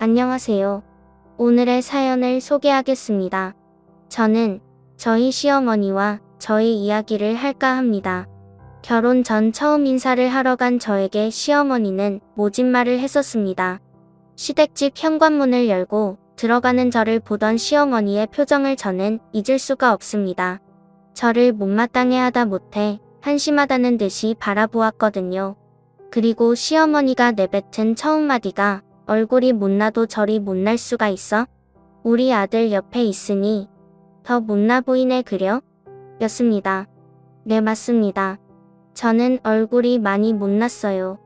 안녕하세요. 오늘의 사연을 소개하겠습니다. 저는 저희 시어머니와 저의 이야기를 할까 합니다. 결혼 전 처음 인사를 하러 간 저에게 시어머니는 모진 말을 했었습니다. 시댁집 현관문을 열고 들어가는 저를 보던 시어머니의 표정을 저는 잊을 수가 없습니다. 저를 못마땅해 하다 못해 한심하다는 듯이 바라보았거든요. 그리고 시어머니가 내뱉은 처음 마디가 얼굴이 못나도 저리 못날 수가 있어? 우리 아들 옆에 있으니 더 못나 보이네 그려? 였습니다. 네, 맞습니다. 저는 얼굴이 많이 못났어요.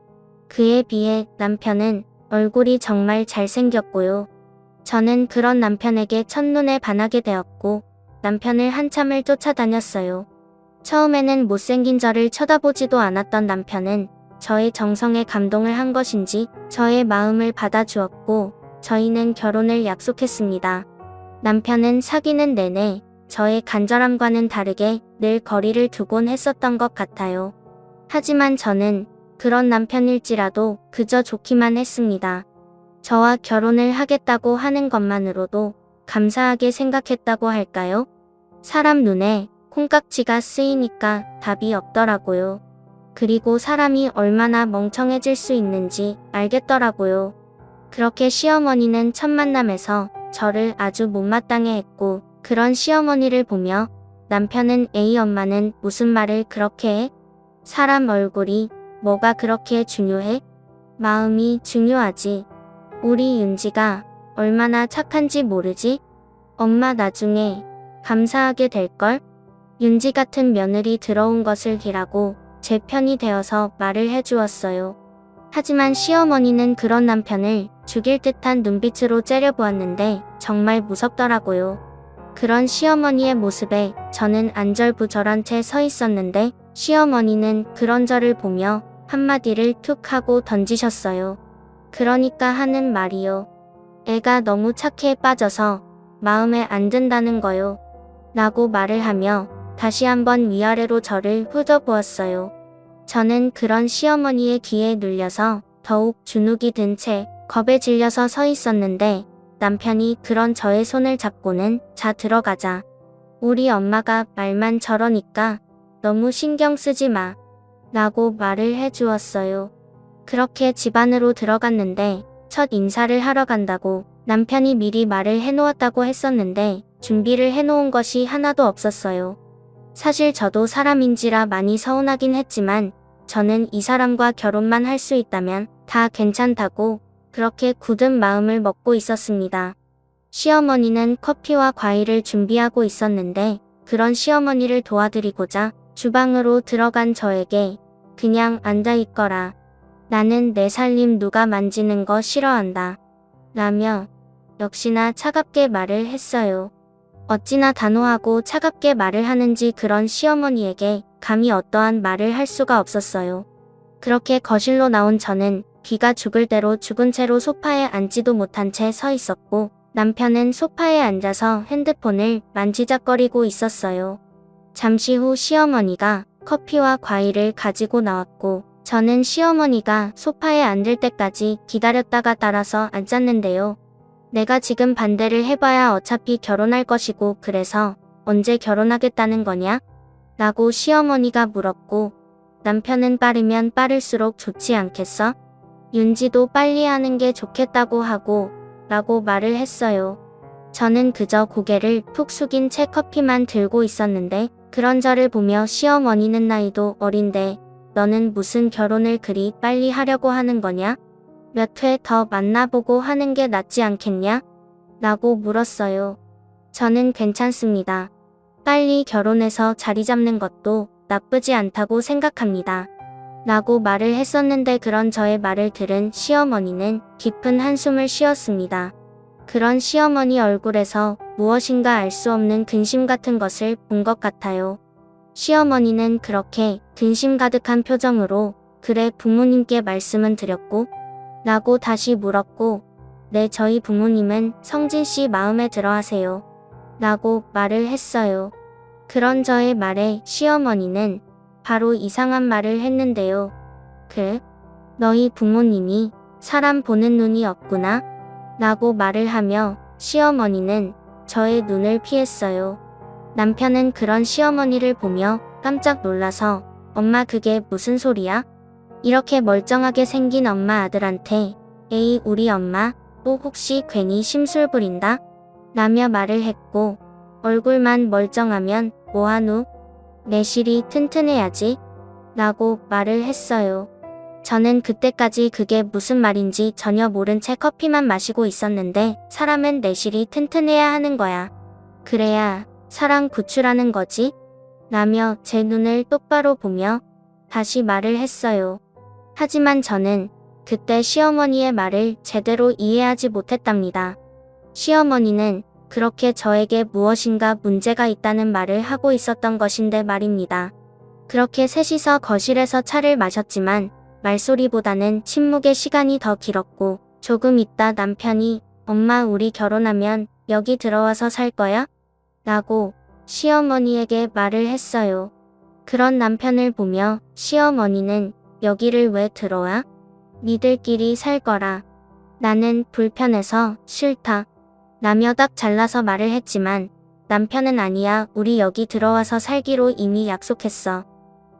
그에 비해 남편은 얼굴이 정말 잘생겼고요. 저는 그런 남편에게 첫눈에 반하게 되었고 남편을 한참을 쫓아다녔어요. 처음에는 못생긴 저를 쳐다보지도 않았던 남편은 저의 정성에 감동을 한 것인지 저의 마음을 받아주었고 저희는 결혼을 약속했습니다. 남편은 사귀는 내내 저의 간절함과는 다르게 늘 거리를 두곤 했었던 것 같아요. 하지만 저는 그런 남편일지라도 그저 좋기만 했습니다. 저와 결혼을 하겠다고 하는 것만으로도 감사하게 생각했다고 할까요? 사람 눈에 콩깍지가 쓰이니까 답이 없더라고요. 그리고 사람이 얼마나 멍청해질 수 있는지 알겠더라고요. 그렇게 시어머니는 첫 만남에서 저를 아주 못마땅해 했고 그런 시어머니를 보며 남편은 에이 엄마는 무슨 말을 그렇게 해? 사람 얼굴이 뭐가 그렇게 중요해? 마음이 중요하지. 우리 윤지가 얼마나 착한지 모르지? 엄마 나중에 감사하게 될걸? 윤지 같은 며느리 들어온 것을 기라고 제 편이 되어서 말을 해주었어요. 하지만 시어머니는 그런 남편을 죽일 듯한 눈빛으로 째려보았는데 정말 무섭더라고요. 그런 시어머니의 모습에 저는 안절부절한 채 서 있었는데 시어머니는 그런 저를 보며 한마디를 툭 하고 던지셨어요. 그러니까 하는 말이요. 애가 너무 착해에 빠져서 마음에 안 든다는 거요. 라고 말을 하며 다시 한번 위아래로 저를 훑어보았어요. 저는 그런 시어머니의 귀에 눌려서 더욱 주눅이 든 채 겁에 질려서 서 있었는데 남편이 그런 저의 손을 잡고는 자 들어가자. 우리 엄마가 말만 저러니까 너무 신경 쓰지 마. 라고 말을 해주었어요. 그렇게 집 안으로 들어갔는데 첫 인사를 하러 간다고 남편이 미리 말을 해놓았다고 했었는데 준비를 해놓은 것이 하나도 없었어요. 사실 저도 사람인지라 많이 서운하긴 했지만 저는 이 사람과 결혼만 할 수 있다면 다 괜찮다고 그렇게 굳은 마음을 먹고 있었습니다. 시어머니는 커피와 과일을 준비하고 있었는데 그런 시어머니를 도와드리고자 주방으로 들어간 저에게 그냥 앉아있거라. 나는 내 살림 누가 만지는 거 싫어한다. 라며 역시나 차갑게 말을 했어요. 어찌나 단호하고 차갑게 말을 하는지 그런 시어머니에게 감히 어떠한 말을 할 수가 없었어요. 그렇게 거실로 나온 저는 기가 죽을 대로 죽은 채로 소파에 앉지도 못한 채 서 있었고 남편은 소파에 앉아서 핸드폰을 만지작거리고 있었어요. 잠시 후 시어머니가 커피와 과일을 가지고 나왔고 저는 시어머니가 소파에 앉을 때까지 기다렸다가 따라서 앉았는데요. 내가 지금 반대를 해봐야 어차피 결혼할 것이고 그래서 언제 결혼하겠다는 거냐? 라고 시어머니가 물었고 남편은 빠르면 빠를수록 좋지 않겠어? 윤지도 빨리 하는 게 좋겠다고 하고 라고 말을 했어요. 저는 그저 고개를 푹 숙인 채 커피만 들고 있었는데 그런 저를 보며 시어머니는 나이도 어린데 너는 무슨 결혼을 그리 빨리 하려고 하는 거냐? 몇 회 더 만나보고 하는 게 낫지 않겠냐? 라고 물었어요. 저는 괜찮습니다. 빨리 결혼해서 자리 잡는 것도 나쁘지 않다고 생각합니다. 라고 말을 했었는데 그런 저의 말을 들은 시어머니는 깊은 한숨을 쉬었습니다. 그런 시어머니 얼굴에서 무엇인가 알 수 없는 근심 같은 것을 본 것 같아요. 시어머니는 그렇게 근심 가득한 표정으로 그래 부모님께 말씀은 드렸고? 라고 다시 물었고 네 저희 부모님은 성진씨 마음에 들어 하세요. 라고 말을 했어요. 그런 저의 말에 시어머니는 바로 이상한 말을 했는데요. 너희 부모님이 사람 보는 눈이 없구나? 라고 말을 하며 시어머니는 저의 눈을 피했어요. 남편은 그런 시어머니를 보며 깜짝 놀라서 엄마 그게 무슨 소리야? 이렇게 멀쩡하게 생긴 엄마 아들한테 에이 우리 엄마 또 혹시 괜히 심술 부린다? 라며 말을 했고 얼굴만 멀쩡하면 뭐하누? 내실이 튼튼해야지 라고 말을 했어요. 저는 그때까지 그게 무슨 말인지 전혀 모른 채 커피만 마시고 있었는데 사람은 내실이 튼튼해야 하는 거야. 그래야 사람 구출하는 거지? 라며 제 눈을 똑바로 보며 다시 말을 했어요. 하지만 저는 그때 시어머니의 말을 제대로 이해하지 못했답니다. 시어머니는 그렇게 저에게 무엇인가 문제가 있다는 말을 하고 있었던 것인데 말입니다. 그렇게 셋이서 거실에서 차를 마셨지만 말소리보다는 침묵의 시간이 더 길었고 조금 있다 남편이 엄마 우리 결혼하면 여기 들어와서 살 거야? 라고 시어머니에게 말을 했어요. 그런 남편을 보며 시어머니는 여기를 왜 들어와? 니들끼리 살 거라. 나는 불편해서 싫다. 라며 딱 잘라서 말을 했지만 남편은 아니야 우리 여기 들어와서 살기로 이미 약속했어.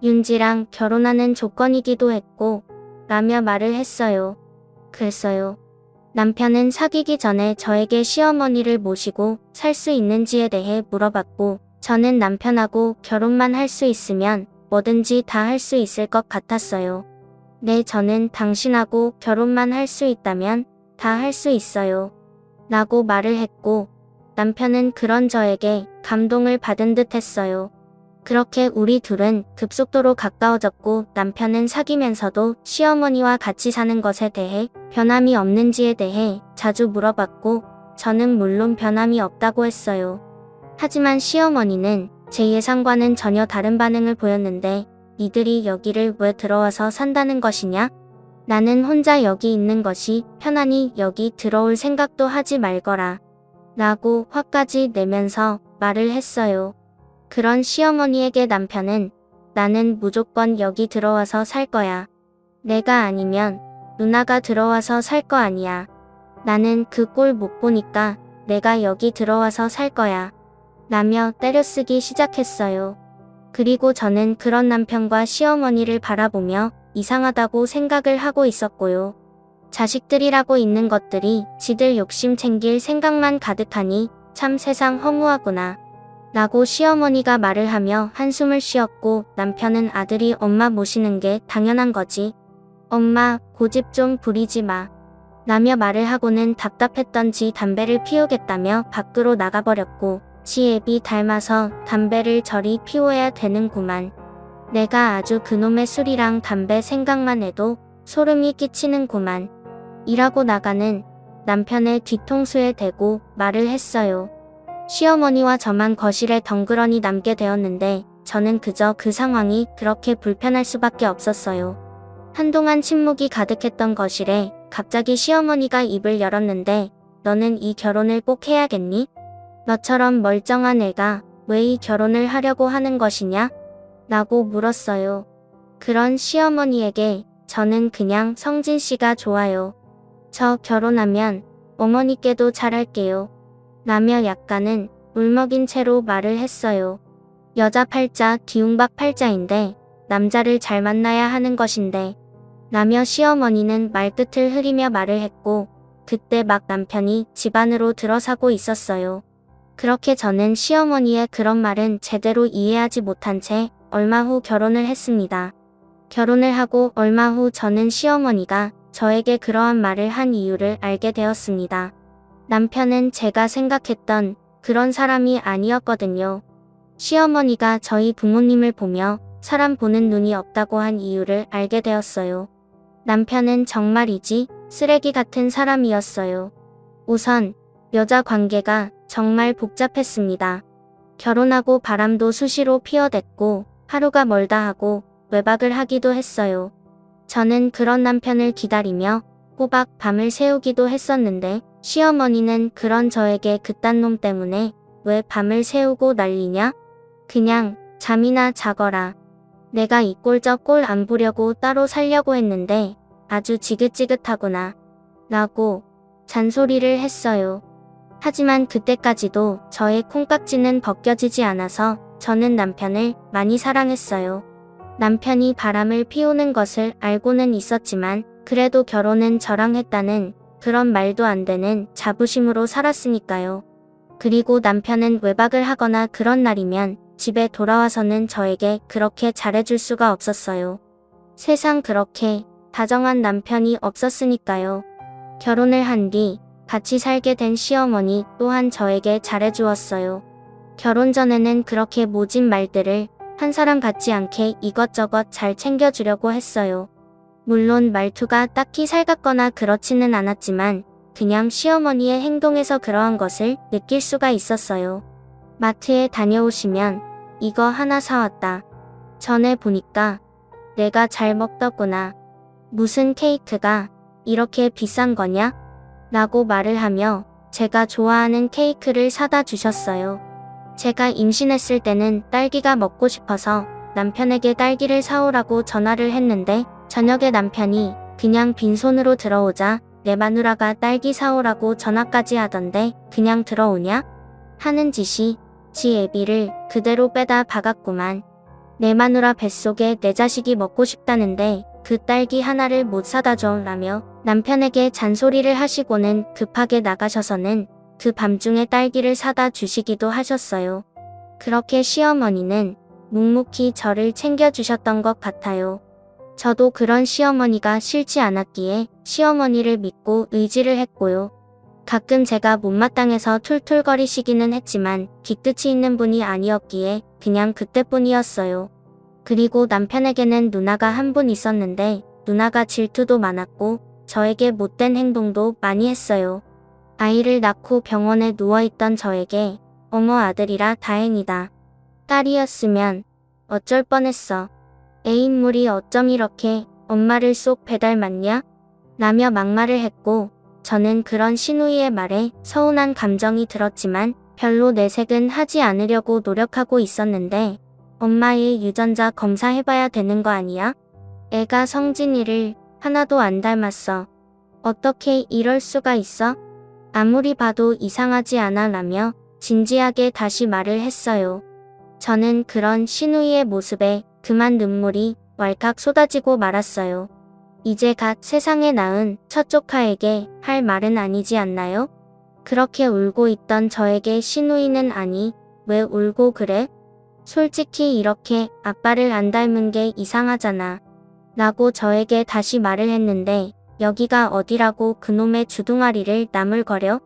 윤지랑 결혼하는 조건이기도 했고 라며 말을 했어요. 그랬어요. 남편은 사귀기 전에 저에게 시어머니를 모시고 살 수 있는지에 대해 물어봤고 저는 남편하고 결혼만 할 수 있으면 뭐든지 다 할 수 있을 것 같았어요. 네 저는 당신하고 결혼만 할 수 있다면 다 할 수 있어요. 라고 말을 했고 남편은 그런 저에게 감동을 받은 듯 했어요. 그렇게 우리 둘은 급속도로 가까워졌고 남편은 사귀면서도 시어머니와 같이 사는 것에 대해 변함이 없는지에 대해 자주 물어봤고 저는 물론 변함이 없다고 했어요. 하지만 시어머니는 제 예상과는 전혀 다른 반응을 보였는데 니들이 여기를 왜 들어와서 산다는 것이냐? 나는 혼자 여기 있는 것이 편하니 여기 들어올 생각도 하지 말거라. 라고 화까지 내면서 말을 했어요. 그런 시어머니에게 남편은 나는 무조건 여기 들어와서 살 거야. 내가 아니면 누나가 들어와서 살 거 아니야. 나는 그 꼴 못 보니까 내가 여기 들어와서 살 거야. 라며 때려쓰기 시작했어요. 그리고 저는 그런 남편과 시어머니를 바라보며 이상하다고 생각을 하고 있었고요. 자식들이라고 있는 것들이 지들 욕심 챙길 생각만 가득하니 참 세상 허무하구나. 라고 시어머니가 말을 하며 한숨을 쉬었고 남편은 아들이 엄마 모시는 게 당연한 거지. 엄마 고집 좀 부리지 마. 라며 말을 하고는 답답했던지 담배를 피우겠다며 밖으로 나가버렸고 지 애비 닮아서 담배를 저리 피워야 되는구만. 내가 아주 그놈의 술이랑 담배 생각만 해도 소름이 끼치는구만. 일하고 나가는 남편의 뒤통수에 대고 말을 했어요. 시어머니와 저만 거실에 덩그러니 남게 되었는데 저는 그저 그 상황이 그렇게 불편할 수밖에 없었어요. 한동안 침묵이 가득했던 거실에 갑자기 시어머니가 입을 열었는데 너는 이 결혼을 꼭 해야겠니? 너처럼 멀쩡한 애가 왜 이 결혼을 하려고 하는 것이냐? 라고 물었어요. 그런 시어머니에게 저는 그냥 성진 씨가 좋아요. 저 결혼하면 어머니께도 잘할게요. 라며 약간은 울먹인 채로 말을 했어요. 여자 팔자 기웅박 팔자인데 남자를 잘 만나야 하는 것인데 라며 시어머니는 말끝을 흐리며 말을 했고 그때 막 남편이 집 안으로 들어서고 있었어요. 그렇게 저는 시어머니의 그런 말은 제대로 이해하지 못한 채 얼마 후 결혼을 했습니다. 결혼을 하고 얼마 후 저는 시어머니가 저에게 그러한 말을 한 이유를 알게 되었습니다. 남편은 제가 생각했던 그런 사람이 아니었거든요. 시어머니가 저희 부모님을 보며 사람 보는 눈이 없다고 한 이유를 알게 되었어요. 남편은 정말이지 쓰레기 같은 사람이었어요. 우선 여자 관계가 정말 복잡했습니다. 결혼하고 바람도 수시로 피어댔고 하루가 멀다 하고 외박을 하기도 했어요. 저는 그런 남편을 기다리며 꼬박 밤을 새우기도 했었는데 시어머니는 그런 저에게 그딴 놈 때문에 왜 밤을 새우고 난리냐? 그냥 잠이나 자거라. 내가 이 꼴 저 꼴 안 보려고 따로 살려고 했는데 아주 지긋지긋하구나. 라고 잔소리를 했어요. 하지만 그때까지도 저의 콩깍지는 벗겨지지 않아서 저는 남편을 많이 사랑했어요. 남편이 바람을 피우는 것을 알고는 있었지만 그래도 결혼은 저랑 했다는 그런 말도 안 되는 자부심으로 살았으니까요. 그리고 남편은 외박을 하거나 그런 날이면 집에 돌아와서는 저에게 그렇게 잘해줄 수가 없었어요. 세상 그렇게 다정한 남편이 없었으니까요. 결혼을 한 뒤 같이 살게 된 시어머니 또한 저에게 잘해주었어요. 결혼 전에는 그렇게 모진 말들을 한 사람 같지 않게 이것저것 잘 챙겨주려고 했어요. 물론 말투가 딱히 살갑거나 그렇지는 않았지만 그냥 시어머니의 행동에서 그러한 것을 느낄 수가 있었어요. 마트에 다녀오시면 이거 하나 사왔다. 전에 보니까 내가 잘 먹더구나. 무슨 케이크가 이렇게 비싼 거냐? 라고 말을 하며 제가 좋아하는 케이크를 사다 주셨어요. 제가 임신했을 때는 딸기가 먹고 싶어서 남편에게 딸기를 사오라고 전화를 했는데 저녁에 남편이 그냥 빈손으로 들어오자 내 마누라가 딸기 사오라고 전화까지 하던데 그냥 들어오냐? 하는 짓이 지 애비를 그대로 빼다 박았구만. 내 마누라 뱃속에 내 자식이 먹고 싶다는데 그 딸기 하나를 못 사다 줘 라며 남편에게 잔소리를 하시고는 급하게 나가셔서는 그 밤중에 딸기를 사다 주시기도 하셨어요. 그렇게 시어머니는 묵묵히 저를 챙겨주셨던 것 같아요. 저도 그런 시어머니가 싫지 않았기에 시어머니를 믿고 의지를 했고요. 가끔 제가 못마땅해서 툴툴거리시기는 했지만 깃끝이 있는 분이 아니었기에 그냥 그때뿐이었어요. 그리고 남편에게는 누나가 한 분 있었는데 누나가 질투도 많았고 저에게 못된 행동도 많이 했어요. 아이를 낳고 병원에 누워있던 저에게 어머 아들이라 다행이다. 딸이었으면 어쩔 뻔했어. 애 인물이 어쩜 이렇게 엄마를 쏙 배닮았냐? 라며 막말을 했고 저는 그런 시누이의 말에 서운한 감정이 들었지만 별로 내색은 하지 않으려고 노력하고 있었는데 엄마의 유전자 검사해봐야 되는 거 아니야? 애가 성진이를 하나도 안 닮았어. 어떻게 이럴 수가 있어? 아무리 봐도 이상하지 않아 라며 진지하게 다시 말을 했어요. 저는 그런 시누이의 모습에 그만 눈물이 왈칵 쏟아지고 말았어요. 이제 갓 세상에 낳은 첫 조카에게 할 말은 아니지 않나요? 그렇게 울고 있던 저에게 시누이는 아니, 왜 울고 그래? 솔직히 이렇게 아빠를 안 닮은 게 이상하잖아. 라고 저에게 다시 말을 했는데 여기가 어디라고 그놈의 주둥아리를 나물거려?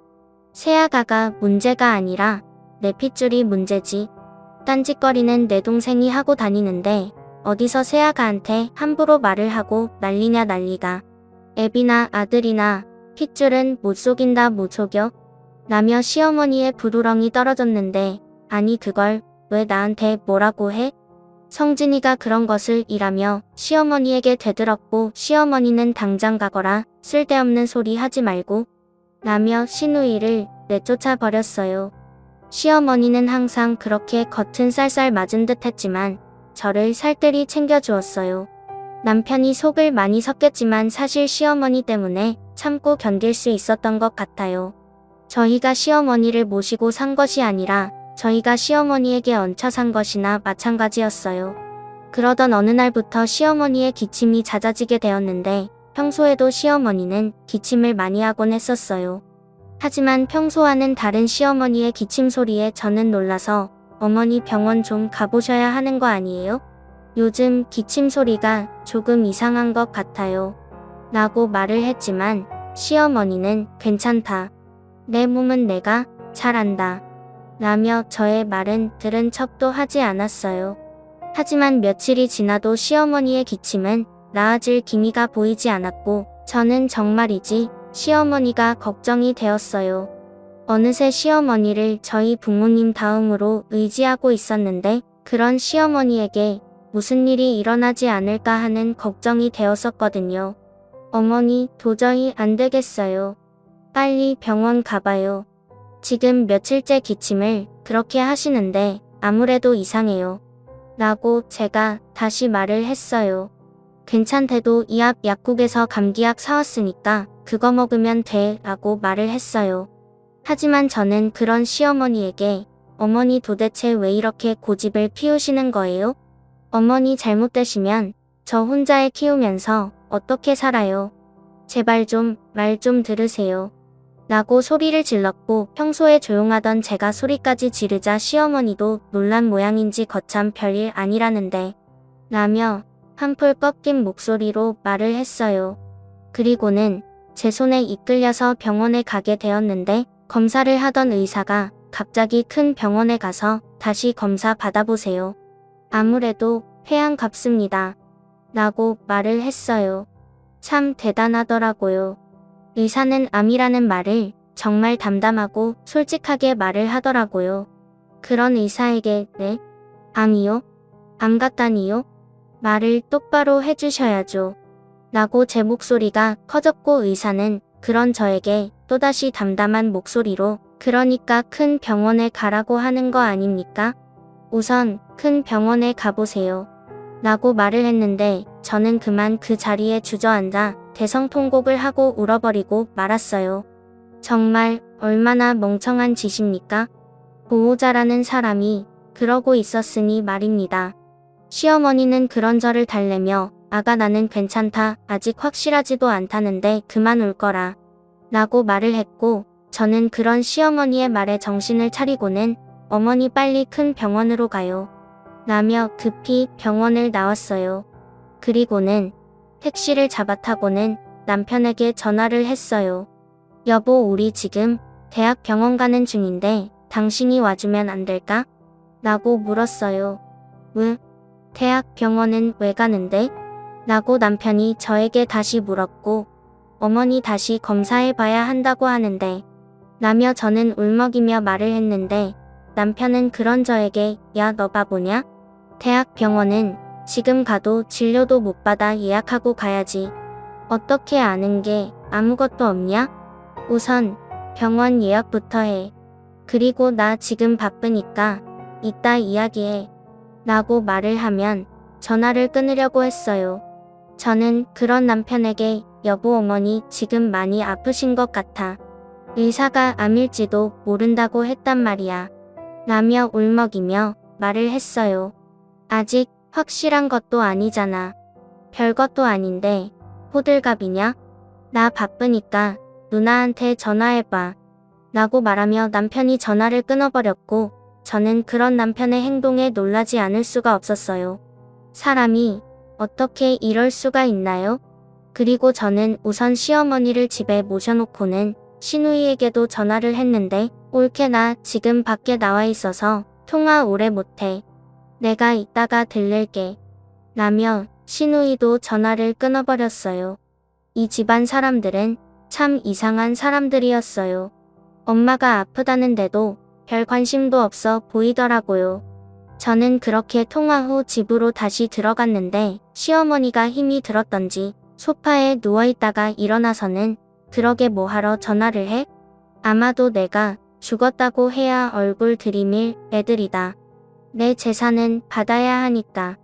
새아가가 문제가 아니라 내 핏줄이 문제지. 딴짓거리는 내 동생이 하고 다니는데 어디서 새아가한테 함부로 말을 하고 난리냐 난리가. 애비나 아들이나 핏줄은 못 속인다 못 속여? 라며 시어머니의 부르렁이 떨어졌는데 아니 그걸 왜 나한테 뭐라고 해? 성진이가 그런 것을 이라며 시어머니에게 되들었고 시어머니는 당장 가거라 쓸데없는 소리 하지 말고 라며 시누이를 내쫓아 버렸어요. 시어머니는 항상 그렇게 겉은 쌀쌀 맞은 듯 했지만 저를 살뜰히 챙겨주었어요. 남편이 속을 많이 섞였지만 사실 시어머니 때문에 참고 견딜 수 있었던 것 같아요. 저희가 시어머니를 모시고 산 것이 아니라 저희가 시어머니에게 얹혀 산 것이나 마찬가지였어요. 그러던 어느 날부터 시어머니의 기침이 잦아지게 되었는데 평소에도 시어머니는 기침을 많이 하곤 했었어요. 하지만 평소와는 다른 시어머니의 기침 소리에 저는 놀라서 어머니 병원 좀 가보셔야 하는 거 아니에요? 요즘 기침 소리가 조금 이상한 것 같아요. 라고 말을 했지만 시어머니는 괜찮다. 내 몸은 내가 잘 안다. 라며 저의 말은 들은 척도 하지 않았어요. 하지만 며칠이 지나도 시어머니의 기침은 나아질 기미가 보이지 않았고 저는 정말이지 시어머니가 걱정이 되었어요. 어느새 시어머니를 저희 부모님 다음으로 의지하고 있었는데 그런 시어머니에게 무슨 일이 일어나지 않을까 하는 걱정이 되었었거든요. 어머니 도저히 안 되겠어요. 빨리 병원 가봐요. 지금 며칠째 기침을 그렇게 하시는데 아무래도 이상해요. 라고 제가 다시 말을 했어요. 괜찮대도 이 앞 약국에서 감기약 사왔으니까 그거 먹으면 돼 라고 말을 했어요. 하지만 저는 그런 시어머니에게 어머니 도대체 왜 이렇게 고집을 피우시는 거예요? 어머니 잘못되시면 저 혼자 애 키우면서 어떻게 살아요? 제발 좀 말 좀 들으세요. 라고 소리를 질렀고 평소에 조용하던 제가 소리까지 지르자 시어머니도 놀란 모양인지 거참 별일 아니라는데 라며 한풀 꺾인 목소리로 말을 했어요. 그리고는 제 손에 이끌려서 병원에 가게 되었는데 검사를 하던 의사가 갑자기 큰 병원에 가서 다시 검사 받아보세요. 아무래도 폐암 같습니다. 라고 말을 했어요. 참 대단하더라고요. 의사는 암이라는 말을 정말 담담하고 솔직하게 말을 하더라고요. 그런 의사에게 네? 암이요? 암 같다니요? 말을 똑바로 해주셔야죠. 라고 제 목소리가 커졌고 의사는 그런 저에게 또다시 담담한 목소리로 그러니까 큰 병원에 가라고 하는 거 아닙니까? 우선 큰 병원에 가보세요. 라고 말을 했는데 저는 그만 그 자리에 주저앉아 대성통곡을 하고 울어버리고 말았어요. 정말 얼마나 멍청한 짓입니까? 보호자라는 사람이 그러고 있었으니 말입니다. 시어머니는 그런 저를 달래며 아가 나는 괜찮다 아직 확실하지도 않다는데 그만 울 거라 라고 말을 했고 저는 그런 시어머니의 말에 정신을 차리고는 어머니 빨리 큰 병원으로 가요. 라며 급히 병원을 나왔어요. 그리고는 택시를 잡아 타고는 남편에게 전화를 했어요. 여보 우리 지금 대학 병원 가는 중인데 당신이 와주면 안 될까? 라고 물었어요. 대학 병원은 왜 가는데? 라고 남편이 저에게 다시 물었고 어머니 다시 검사해봐야 한다고 하는데 라며 저는 울먹이며 말을 했는데 남편은 그런 저에게 야 너 바보냐? 대학 병원은 지금 가도 진료도 못 받아 예약하고 가야지. 어떻게 아는 게 아무것도 없냐? 우선 병원 예약부터 해. 그리고 나 지금 바쁘니까 이따 이야기해. 라고 말을 하면 전화를 끊으려고 했어요. 저는 그런 남편에게 여보 어머니 지금 많이 아프신 것 같아. 의사가 암일지도 모른다고 했단 말이야. 라며 울먹이며 말을 했어요. 아직 확실한 것도 아니잖아. 별것도 아닌데 호들갑이냐? 나 바쁘니까 누나한테 전화해봐. 라고 말하며 남편이 전화를 끊어버렸고 저는 그런 남편의 행동에 놀라지 않을 수가 없었어요. 사람이 어떻게 이럴 수가 있나요? 그리고 저는 우선 시어머니를 집에 모셔놓고는 시누이에게도 전화를 했는데 올케 나 지금 밖에 나와 있어서 통화 오래 못해. 내가 이따가 들를게. 라며 시누이도 전화를 끊어버렸어요. 이 집안 사람들은 참 이상한 사람들이었어요. 엄마가 아프다는데도 별 관심도 없어 보이더라고요. 저는 그렇게 통화 후 집으로 다시 들어갔는데 시어머니가 힘이 들었던지 소파에 누워있다가 일어나서는 그러게 뭐하러 전화를 해? 아마도 내가 죽었다고 해야 얼굴 들이밀 애들이다. 내 재산은 받아야 하니까.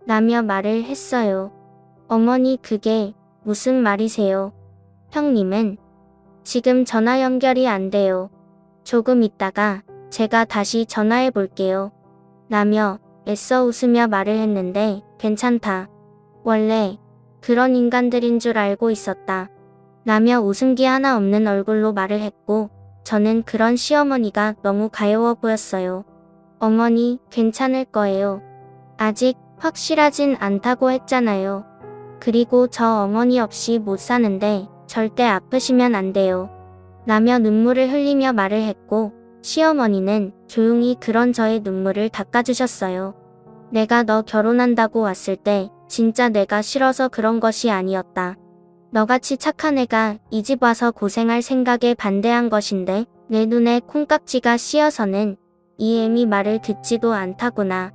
라며 말을 했어요. 어머니 그게 무슨 말이세요? 형님은 지금 전화 연결이 안 돼요. 조금 있다가 제가 다시 전화해 볼게요. 라며 애써 웃으며 말을 했는데 괜찮다. 원래 그런 인간들인 줄 알고 있었다. 라며 웃음기 하나 없는 얼굴로 말을 했고 저는 그런 시어머니가 너무 가여워 보였어요. 어머니 괜찮을 거예요. 아직 확실하진 않다고 했잖아요. 그리고 저 어머니 없이 못 사는데 절대 아프시면 안 돼요. 라며 눈물을 흘리며 말을 했고 시어머니는 조용히 그런 저의 눈물을 닦아주셨어요. 내가 너 결혼한다고 왔을 때 진짜 내가 싫어서 그런 것이 아니었다. 너같이 착한 애가 이 집 와서 고생할 생각에 반대한 것인데 내 눈에 콩깍지가 씌어서는 이 애미 말을 듣지도 않다구나.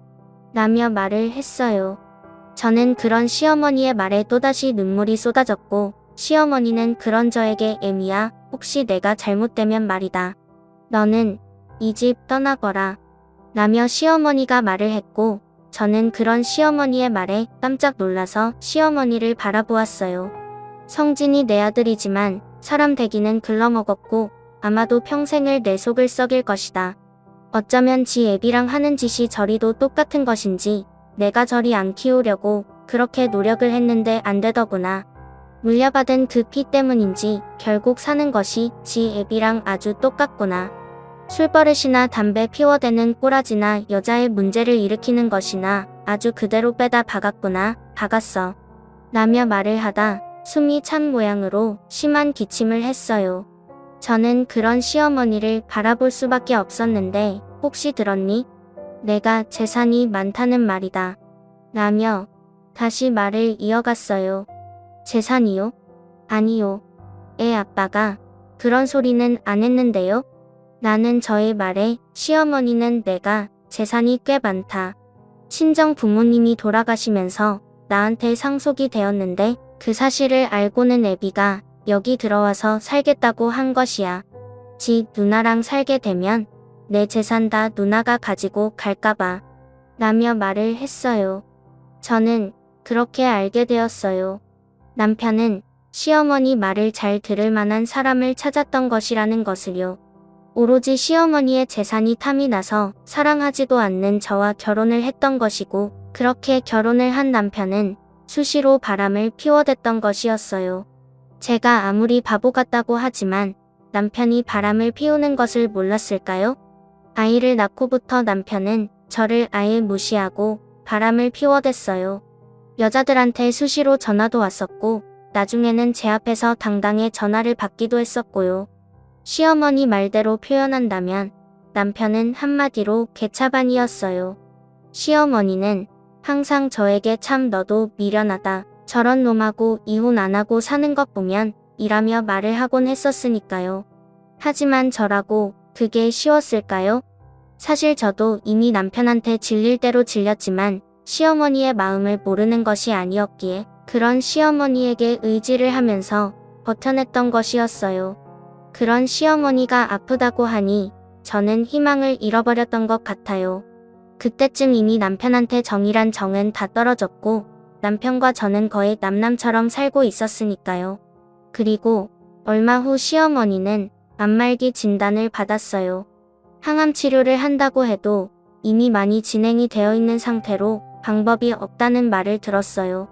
라며 말을 했어요. 저는 그런 시어머니의 말에 또다시 눈물이 쏟아졌고 시어머니는 그런 저에게 애미야 혹시 내가 잘못되면 말이다. 너는 이 집 떠나거라. 라며 시어머니가 말을 했고 저는 그런 시어머니의 말에 깜짝 놀라서 시어머니를 바라보았어요. 성진이 내 아들이지만 사람 되기는 글러먹었고 아마도 평생을 내 속을 썩일 것이다. 어쩌면 지 애비랑 하는 짓이 저리도 똑같은 것인지 내가 저리 안 키우려고 그렇게 노력을 했는데 안 되더구나. 물려받은 그 피 때문인지 결국 사는 것이 지 애비랑 아주 똑같구나. 술버릇이나 담배 피워대는 꼬라지나 여자의 문제를 일으키는 것이나 아주 그대로 빼다 박았구나. 박았어. 라며 말을 하다 숨이 찬 모양으로 심한 기침을 했어요. 저는 그런 시어머니를 바라볼 수밖에 없었는데 혹시 들었니? 내가 재산이 많다는 말이다. 라며 다시 말을 이어갔어요. 재산이요? 아니요. 애 아빠가 그런 소리는 안 했는데요. 나는 저의 말에 시어머니는 내가 재산이 꽤 많다. 친정 부모님이 돌아가시면서 나한테 상속이 되었는데 그 사실을 알고는 애비가 여기 들어와서 살겠다고 한 것이야. 지 누나랑 살게 되면 내 재산 다 누나가 가지고 갈까봐. 라며 말을 했어요. 저는 그렇게 알게 되었어요. 남편은 시어머니 말을 잘 들을 만한 사람을 찾았던 것이라는 것을요. 오로지 시어머니의 재산이 탐이 나서 사랑하지도 않는 저와 결혼을 했던 것이고 그렇게 결혼을 한 남편은 수시로 바람을 피워댔던 것이었어요. 제가 아무리 바보 같다고 하지만 남편이 바람을 피우는 것을 몰랐을까요? 아이를 낳고부터 남편은 저를 아예 무시하고 바람을 피워댔어요. 여자들한테 수시로 전화도 왔었고 나중에는 제 앞에서 당당히 전화를 받기도 했었고요. 시어머니 말대로 표현한다면 남편은 한마디로 개차반이었어요. 시어머니는 항상 저에게 참 너도 미련하다. 저런 놈하고 이혼 안 하고 사는 것 보면 이라며 말을 하곤 했었으니까요. 하지만 저라고 그게 쉬웠을까요? 사실 저도 이미 남편한테 질릴 대로 질렸지만 시어머니의 마음을 모르는 것이 아니었기에 그런 시어머니에게 의지를 하면서 버텨냈던 것이었어요. 그런 시어머니가 아프다고 하니 저는 희망을 잃어버렸던 것 같아요. 그때쯤 이미 남편한테 정이란 정은 다 떨어졌고 남편과 저는 거의 남남처럼 살고 있었으니까요. 그리고 얼마 후 시어머니는 암말기 진단을 받았어요. 항암 치료를 한다고 해도 이미 많이 진행이 되어 있는 상태로 방법이 없다는 말을 들었어요.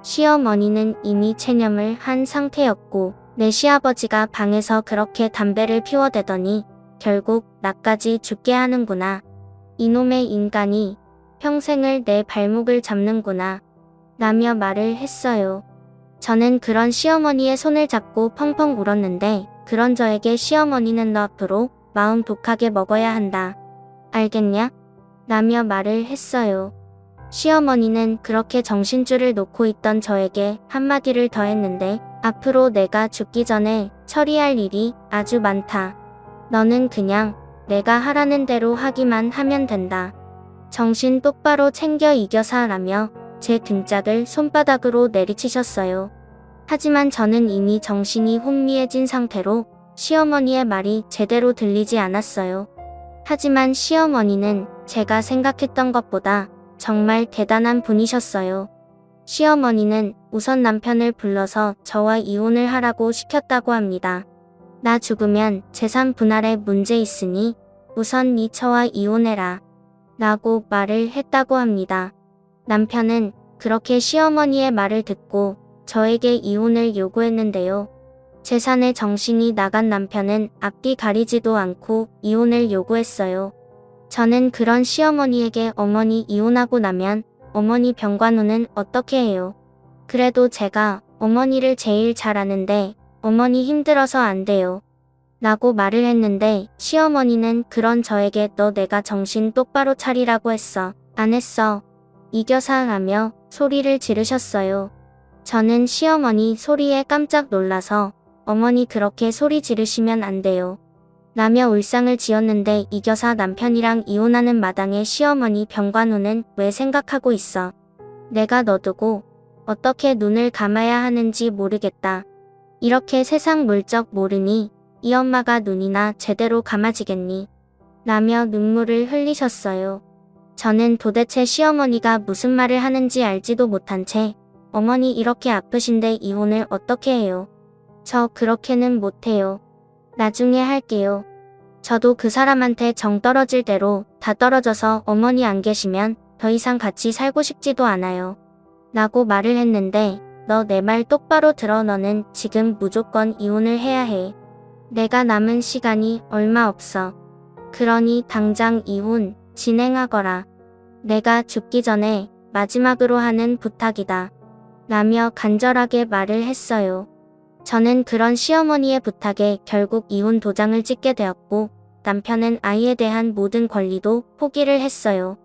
시어머니는 이미 체념을 한 상태였고 내 시아버지가 방에서 그렇게 담배를 피워대더니 결국 나까지 죽게 하는구나. 이놈의 인간이 평생을 내 발목을 잡는구나. 라며 말을 했어요. 저는 그런 시어머니의 손을 잡고 펑펑 울었는데 그런 저에게 시어머니는 너 앞으로 마음 독하게 먹어야 한다. 알겠냐? 라며 말을 했어요. 시어머니는 그렇게 정신줄을 놓고 있던 저에게 한마디를 더 했는데 앞으로 내가 죽기 전에 처리할 일이 아주 많다. 너는 그냥 내가 하라는 대로 하기만 하면 된다. 정신 똑바로 챙겨 이겨사라며 제 등짝을 손바닥으로 내리치셨어요. 하지만 저는 이미 정신이 혼미해진 상태로 시어머니의 말이 제대로 들리지 않았어요. 하지만 시어머니는 제가 생각했던 것보다 정말 대단한 분이셨어요. 시어머니는 우선 남편을 불러서 저와 이혼을 하라고 시켰다고 합니다. 나 죽으면 재산 분할에 문제 있으니 우선 네 처와 이혼해라. 라고 말을 했다고 합니다. 남편은 그렇게 시어머니의 말을 듣고 저에게 이혼을 요구했는데요. 재산에 정신이 나간 남편은 앞뒤 가리지도 않고 이혼을 요구했어요. 저는 그런 시어머니에게 어머니 이혼하고 나면 어머니 병관우는 어떻게 해요? 그래도 제가 어머니를 제일 잘 아는데 어머니 힘들어서 안 돼요. 라고 말을 했는데 시어머니는 그런 저에게 너 내가 정신 똑바로 차리라고 했어. 안 했어. 이겨사라며 소리를 지르셨어요. 저는 시어머니 소리에 깜짝 놀라서 어머니 그렇게 소리 지르시면 안 돼요. 라며 울상을 지었는데 이겨사 남편이랑 이혼하는 마당에 시어머니 병관우는 왜 생각하고 있어. 내가 너 두고 어떻게 눈을 감아야 하는지 모르겠다. 이렇게 세상 물적 모르니 이 엄마가 눈이나 제대로 감아지겠니. 라며 눈물을 흘리셨어요. 저는 도대체 시어머니가 무슨 말을 하는지 알지도 못한 채 어머니 이렇게 아프신데 이혼을 어떻게 해요? 저 그렇게는 못해요. 나중에 할게요. 저도 그 사람한테 정 떨어질 대로 다 떨어져서 어머니 안 계시면 더 이상 같이 살고 싶지도 않아요. 라고 말을 했는데 너 내 말 똑바로 들어. 너는 지금 무조건 이혼을 해야 해. 내가 남은 시간이 얼마 없어. 그러니 당장 이혼 진행하거라. 내가 죽기 전에 마지막으로 하는 부탁이다. 라며 간절하게 말을 했어요. 저는 그런 시어머니의 부탁에 결국 이혼 도장을 찍게 되었고 남편은 아이에 대한 모든 권리도 포기를 했어요.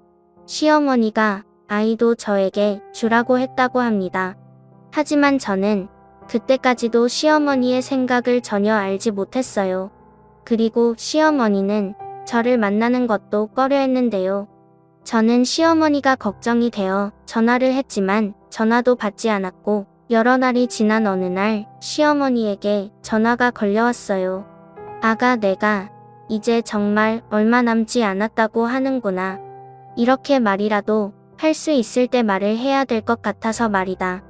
시어머니가 아이도 저에게 주라고 했다고 합니다. 하지만 저는 그때까지도 시어머니의 생각을 전혀 알지 못했어요. 그리고 시어머니는 저를 만나는 것도 꺼려했는데요. 저는 시어머니가 걱정이 되어 전화를 했지만 전화도 받지 않았고 여러 날이 지난 어느 날 시어머니에게 전화가 걸려왔어요. 아가, 내가 이제 정말 얼마 남지 않았다고 하는구나. 이렇게 말이라도 할 수 있을 때 말을 해야 될 것 같아서 말이다.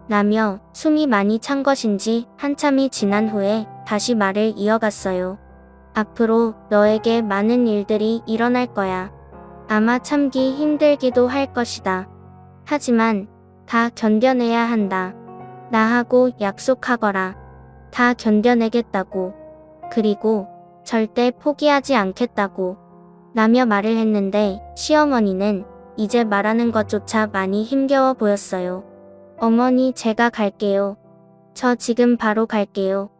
라며 숨이 많이 찬 것인지 한참이 지난 후에 다시 말을 이어갔어요. 앞으로 너에게 많은 일들이 일어날 거야. 아마 참기 힘들기도 할 것이다. 하지만 다 견뎌내야 한다. 나하고 약속하거라. 다 견뎌내겠다고. 그리고 절대 포기하지 않겠다고. 라며 말을 했는데 시어머니는 이제 말하는 것조차 많이 힘겨워 보였어요. 어머니, 제가 갈게요. 저 지금 바로 갈게요.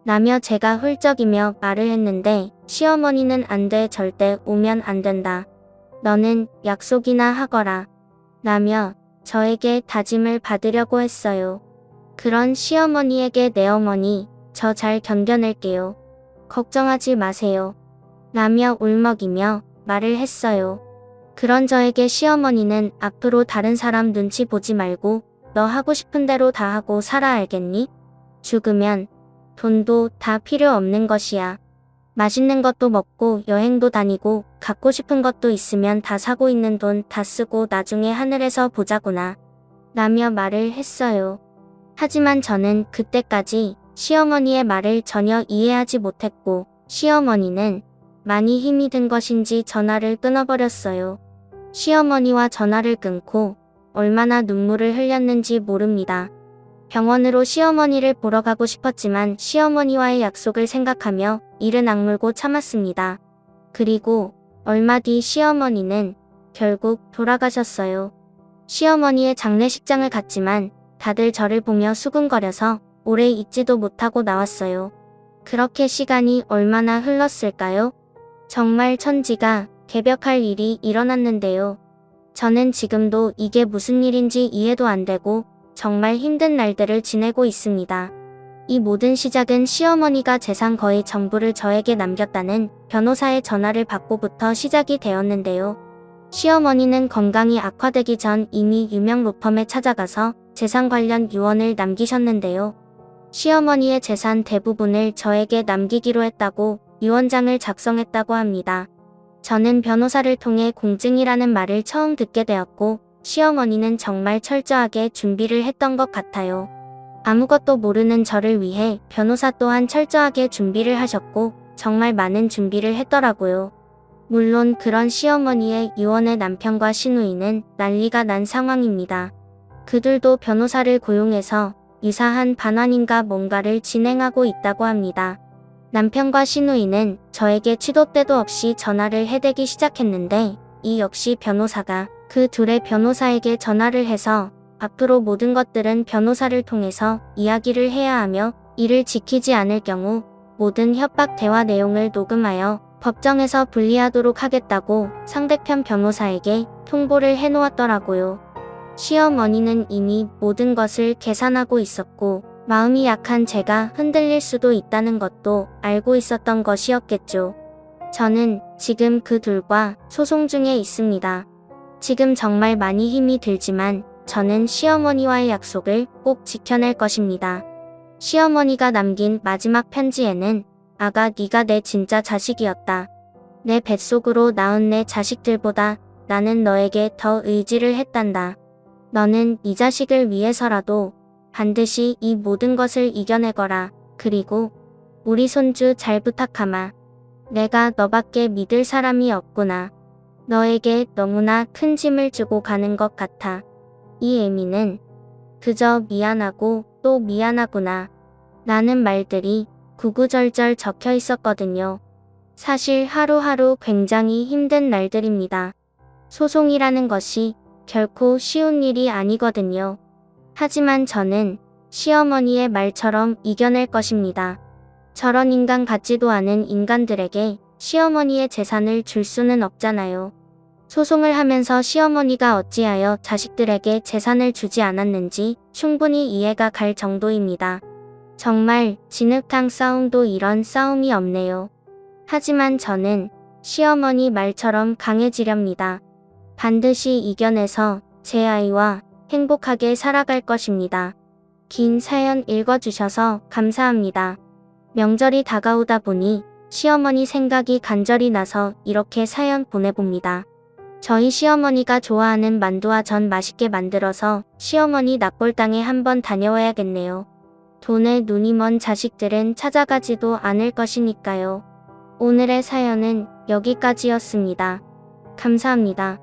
라며 제가 훌쩍이며 말을 했는데 시어머니는 안 돼, 절대 오면 안 된다. 너는 약속이나 하거라. 라며 저에게 다짐을 받으려고 했어요. 그런 시어머니에게 내 어머니, 저 잘 견뎌낼게요. 걱정하지 마세요. 라며 울먹이며 말을 했어요. 그런 저에게 시어머니는 앞으로 다른 사람 눈치 보지 말고 너 하고 싶은 대로 다 하고 살아, 알겠니? 죽으면 돈도 다 필요 없는 것이야. 맛있는 것도 먹고 여행도 다니고 갖고 싶은 것도 있으면 다 사고 있는 돈 다 쓰고 나중에 하늘에서 보자꾸나. 라며 말을 했어요. 하지만 저는 그때까지 시어머니의 말을 전혀 이해하지 못했고 시어머니는 많이 힘이 든 것인지 전화를 끊어버렸어요. 시어머니와 전화를 끊고 얼마나 눈물을 흘렸는지 모릅니다. 병원으로 시어머니를 보러 가고 싶었지만 시어머니와의 약속을 생각하며 이를 악물고 참았습니다. 그리고 얼마 뒤 시어머니는 결국 돌아가셨어요. 시어머니의 장례식장을 갔지만 다들 저를 보며 수군거려서 오래 있지도 못하고 나왔어요. 그렇게 시간이 얼마나 흘렀을까요? 정말 천지가 개벽할 일이 일어났는데요. 저는 지금도 이게 무슨 일인지 이해도 안 되고 정말 힘든 날들을 지내고 있습니다. 이 모든 시작은 시어머니가 재산 거의 전부를 저에게 남겼다는 변호사의 전화를 받고부터 시작이 되었는데요. 시어머니는 건강이 악화되기 전 이미 유명 로펌에 찾아가서 재산 관련 유언을 남기셨는데요. 시어머니의 재산 대부분을 저에게 남기기로 했다고 유언장을 작성했다고 합니다. 저는 변호사를 통해 공증이라는 말을 처음 듣게 되었고 시어머니는 정말 철저하게 준비를 했던 것 같아요. 아무것도 모르는 저를 위해 변호사 또한 철저하게 준비를 하셨고 정말 많은 준비를 했더라고요. 물론 그런 시어머니의 유언에 남편과 시누이는 난리가 난 상황입니다. 그들도 변호사를 고용해서 유사한 반환인가 뭔가를 진행하고 있다고 합니다. 남편과 시누이는 저에게 취도 때도 없이 전화를 해대기 시작했는데 이 역시 변호사가 그 둘의 변호사에게 전화를 해서 앞으로 모든 것들은 변호사를 통해서 이야기를 해야 하며 이를 지키지 않을 경우 모든 협박 대화 내용을 녹음하여 법정에서 분리하도록 하겠다고 상대편 변호사에게 통보를 해놓았더라고요. 시어머니는 이미 모든 것을 계산하고 있었고 마음이 약한 제가 흔들릴 수도 있다는 것도 알고 있었던 것이었겠죠. 저는 지금 그 둘과 소송 중에 있습니다. 지금 정말 많이 힘이 들지만 저는 시어머니와의 약속을 꼭 지켜낼 것입니다. 시어머니가 남긴 마지막 편지에는 아가, 네가 내 진짜 자식이었다. 내 뱃속으로 낳은 내 자식들보다 나는 너에게 더 의지를 했단다. 너는 이 자식을 위해서라도 반드시 이 모든 것을 이겨내거라. 그리고 우리 손주 잘 부탁하마. 내가 너밖에 믿을 사람이 없구나. 너에게 너무나 큰 짐을 주고 가는 것 같아. 이 에미는 그저 미안하고 또 미안하구나 라는 말들이 구구절절 적혀 있었거든요. 사실 하루하루 굉장히 힘든 날들입니다. 소송이라는 것이 결코 쉬운 일이 아니거든요. 하지만 저는 시어머니의 말처럼 이겨낼 것입니다. 저런 인간 같지도 않은 인간들에게 시어머니의 재산을 줄 수는 없잖아요. 소송을 하면서 시어머니가 어찌하여 자식들에게 재산을 주지 않았는지 충분히 이해가 갈 정도입니다. 정말 진흙탕 싸움도 이런 싸움이 없네요. 하지만 저는 시어머니 말처럼 강해지렵니다. 반드시 이겨내서 제 아이와 행복하게 살아갈 것입니다. 긴 사연 읽어주셔서 감사합니다. 명절이 다가오다 보니 시어머니 생각이 간절히 나서 이렇게 사연 보내봅니다. 저희 시어머니가 좋아하는 만두와 전 맛있게 만들어서 시어머니 납골당에 한번 다녀와야겠네요. 돈에 눈이 먼 자식들은 찾아가지도 않을 것이니까요. 오늘의 사연은 여기까지였습니다. 감사합니다.